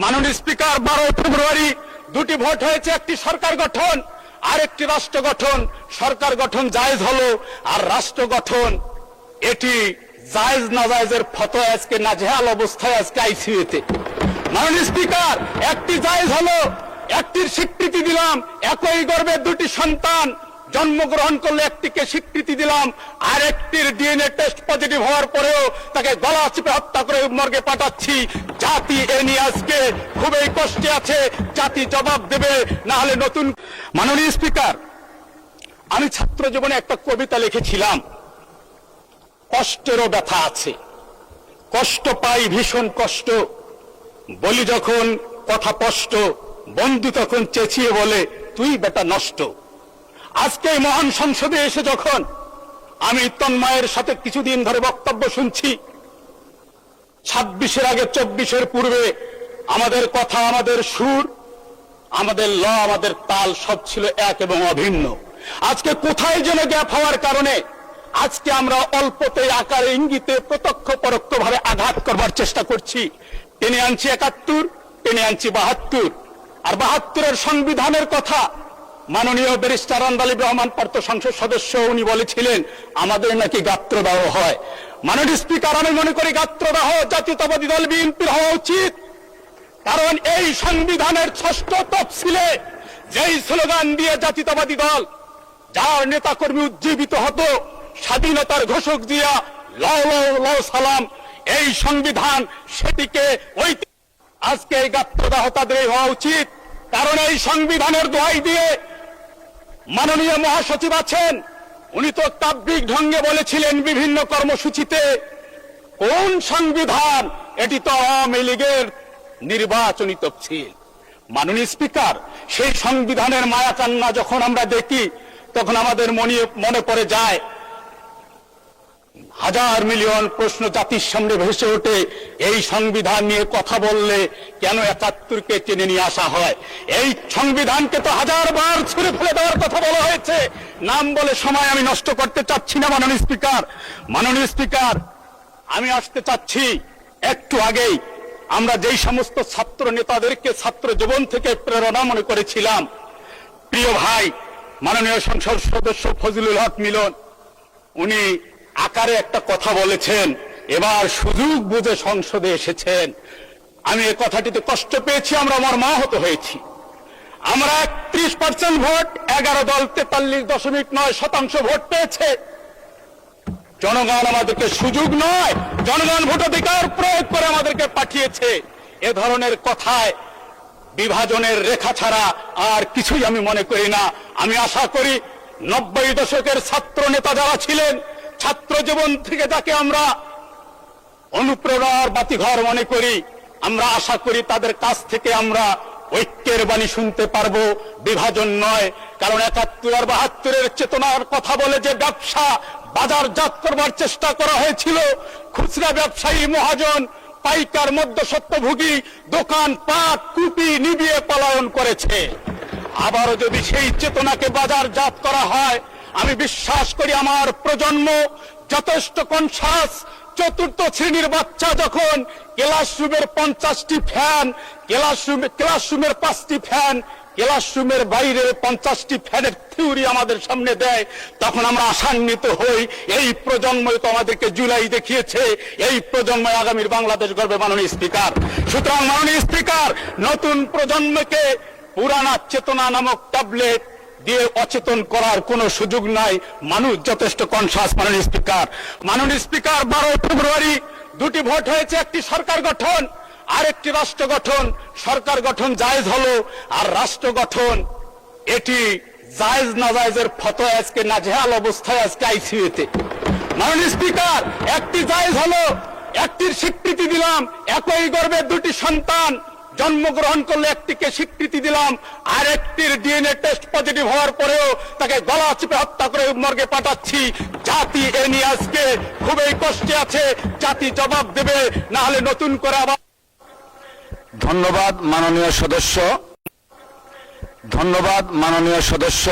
মাননীয় স্পিকার 12 ফেব্রুয়ারি দুটি ভোট হয়েছে, একটি সরকার গঠন আর একটি রাষ্ট্র গঠন। সরকার গঠন জায়েজ হলো, আর রাষ্ট্র গঠন এটি জায়েজ না জায়েজের ফতোয়া আজকে নাজেহাল অবস্থায় আজকে আইসিইউতে। মাননীয় স্পিকার, একটি জায়েজ হলো, একটির স্বীকৃতি দিলাম, একই গর্ভে দুটি সন্তান জন্মগ্রহণ করলে একটিকে স্বীকৃতি দিলাম, আর একটির ডিএনএ টেস্ট পজিটিভ হওয়ার পরেও তাকে গলা চিপে হত্যা করে মর্গে পাঠাচ্ছি। জাতি এ নিয়ে আজকে খুবই কষ্টে আছে, জাতি জবাব দেবে, না হলে নতুন। মাননীয় স্পিকার, আমি ছাত্র জীবনে একটা কবিতা লিখেছিলাম, কষ্টেরও ব্যথা আছে, কষ্ট পাই ভীষণ কষ্ট, বলি যখন কথা স্পষ্ট, বন্ধু তখন চেঁচিয়ে বলে তুই বেটা নষ্ট। আজকে এই মহান সংসদে এসে যখন আমি তন্ময়ের সাথে কিছুদিন ধরে বক্তব্য শুনছি, 26-এর আগে 24-এর পূর্বে আমাদের কথা, আমাদের সুর, আমাদের ল, আমাদের তাল সব ছিল এক এবং অভিন্ন। আজকে কোথায় যেন গ্যাপ হওয়ার কারণে আজকে আমরা অল্পতে আকারে ইঙ্গিতে প্রত্যক্ষ পরোক্ষ ভাবে আঘাত করবার চেষ্টা করছি। টেনে আনছি 71, টেনে আনছি 72, আর 72-এর সংবিধানের কথা মাননীয় ব্যারিস্টার আন্দালিব রহমান পার্থ সংসদ সদস্য উনি বলেছিলেন আমাদের নাকি গাত্রদাহ হয়। মাননীয় স্পিকার, আমি মনে করি গাত্রদাহ জাতীয়তাবাদী দল বিএনপির হওয়া উচিত, কারণ এই সংবিধানের 6ষ্ঠ তফসিলে যেই স্লোগান দিয়ে জাতীয়তাবাদী দল, যার নেতাকর্মী উজ্জীবিত হতো, স্বাধীনতার ঘোষক দিয়া লও লও লও সালাম, এই সংবিধান সেটিকে ওই আজকে এই গাত্রদাহ তাদের হওয়া উচিত। কারণ এই সংবিধানের দোহাই দিয়ে মাননীয় মহাসচিব আছেন, উনি তো তাব্বিক ঢঙ্গে বলেছিলেন বিভিন্ন কর্মসূচিতে, কোন সংবিধান, এটি তো আওয়ামী লীগের নির্বাচনী তফসিল। মাননীয় স্পিকার, সেই সংবিধানের মায়া কান্না যখন আমরা দেখি তখন আমাদের মনে পড়ে যায়, হাজার মিলিয়ন প্রশ্ন জাতির সামনে ভেসে ওঠে, এই সংবিধান নিয়ে কথা বললে কেন 71-কে টেনে নিয়ে আসা হয়? এই সংবিধানকে তো হাজারবার ছুঁড়ে ফেলে দেওয়ার কথা বলা হয়েছে। নাম বলে সময় আমি নষ্ট করতে চাচ্ছি না। মাননীয় স্পিকার, মাননীয় স্পিকার, আমি আসতে চাচ্ছি একটু আগেই আমরা যেই সমস্ত ছাত্র নেতাদেরকে ছাত্র জীবন থেকে প্রেরণা মনে করেছিলাম, প্রিয় ভাই মাননীয় সংসদ সদস্য ফজলুল হক মিলন, উনি আকারে একটা কথা বলেছেন, এবার সুযোগ বুঝে সংসদে এসেছেন। আমি এই কথাটিতে কষ্ট পেয়েছি, আমরা মর্মাহত হয়েছি। আমরা 31% ভোট, 11 দল 43.9% ভোট পেয়েছে। জনগণ আমাদেরকে সুযোগ নয়, জনগণ ভোটাধিকার প্রয়োগ করে আমাদেরকে পাঠিয়েছে। এ ধরনের কথায় বিভাজনের রেখা ছাড়া আর কিছুই আমি মনে করি না। আমি আশা করি 90 দশকের ছাত্র নেতা যারা ছিলেন, ছাত্র জীবন থেকে যাকে আমরা অনুপ্রেরণার বাতিঘর মনে করি, আমরা আশা করি তাদের কাছ থেকে আমরা ঐক্যের বাণী শুনতে পারবো, বিভাজন নয়। কারণ 71 আর 72-এর চেতনার কথা বলে যে ব্যবসা বাজারজাত করবার চেষ্টা করা হয়েছিল, খুচরা ব্যবসায়ী মহাজন, পাইকার মধ্যস্বত্বভোগী দোকান পাট কুপি নিবিয়ে পলায়ন করেছে। আবারও যদি সেই চেতনাকে বাজারজাত করা হয়, আমি বিশ্বাস করি আমার প্রজন্ম যথেষ্ট কনসাস। 4র্থ শ্রেণীর বাচ্চা যখন ক্লাসরুমের 50টি ফ্যান, ক্লাসরুমের 5টি ফ্যান, ক্লাসরুমের বাইরে 50টি ফ্যানের থিওরি আমাদের সামনে দেয়, তখন আমরা আশান্বিত হই। এই প্রজন্মই তো আমাদেরকে জুলাই দেখিয়েছে, এই প্রজন্মই আগামীর বাংলাদেশ গড়বে। মাননীয় স্পিকার, সুতরাং মাননীয় স্পিকার, নতুন প্রজন্মকে পুরানা চেতনা নামক ট্যাবলেট দিয়ে অচেতন করার কোন সুযোগ নাই। মানুষ যথেষ্ট কনসাস। মাননীয় স্পিকার, মাননীয় স্পিকার, 12 ফেব্রুয়ারি দুটি ভোট হয়েছে, একটি সরকার গঠন আর একটি রাষ্ট্র গঠন। সরকার গঠন জায়েজ হলো, আর রাষ্ট্র গঠন এটি জায়েজ না জায়েজের ফতোয়া আজকে নাজেহাল অবস্থায় আজকে আইসিইউতে। মাননীয় স্পিকার, একটি জায়েজ হলো, একটির স্বীকৃতি দিলাম, একই গর্ভে দুটি সন্তান জন্মগ্রহণ করলে একটিকে স্বীকৃতি দিলাম, আর একটির ডিএনএ টেস্ট পজিটিভ হওয়ার পরেও তাকে গলা চিপে হত্যা করে মর্গে পাঠাচ্ছি। জাতি এ নিয়ে আজকে খুবই কষ্টে আছে, জাতি জবাব দেবে, না হলে নতুন করে আবার। ধন্যবাদ মাননীয় সদস্য, ধন্যবাদ মাননীয় সদস্য।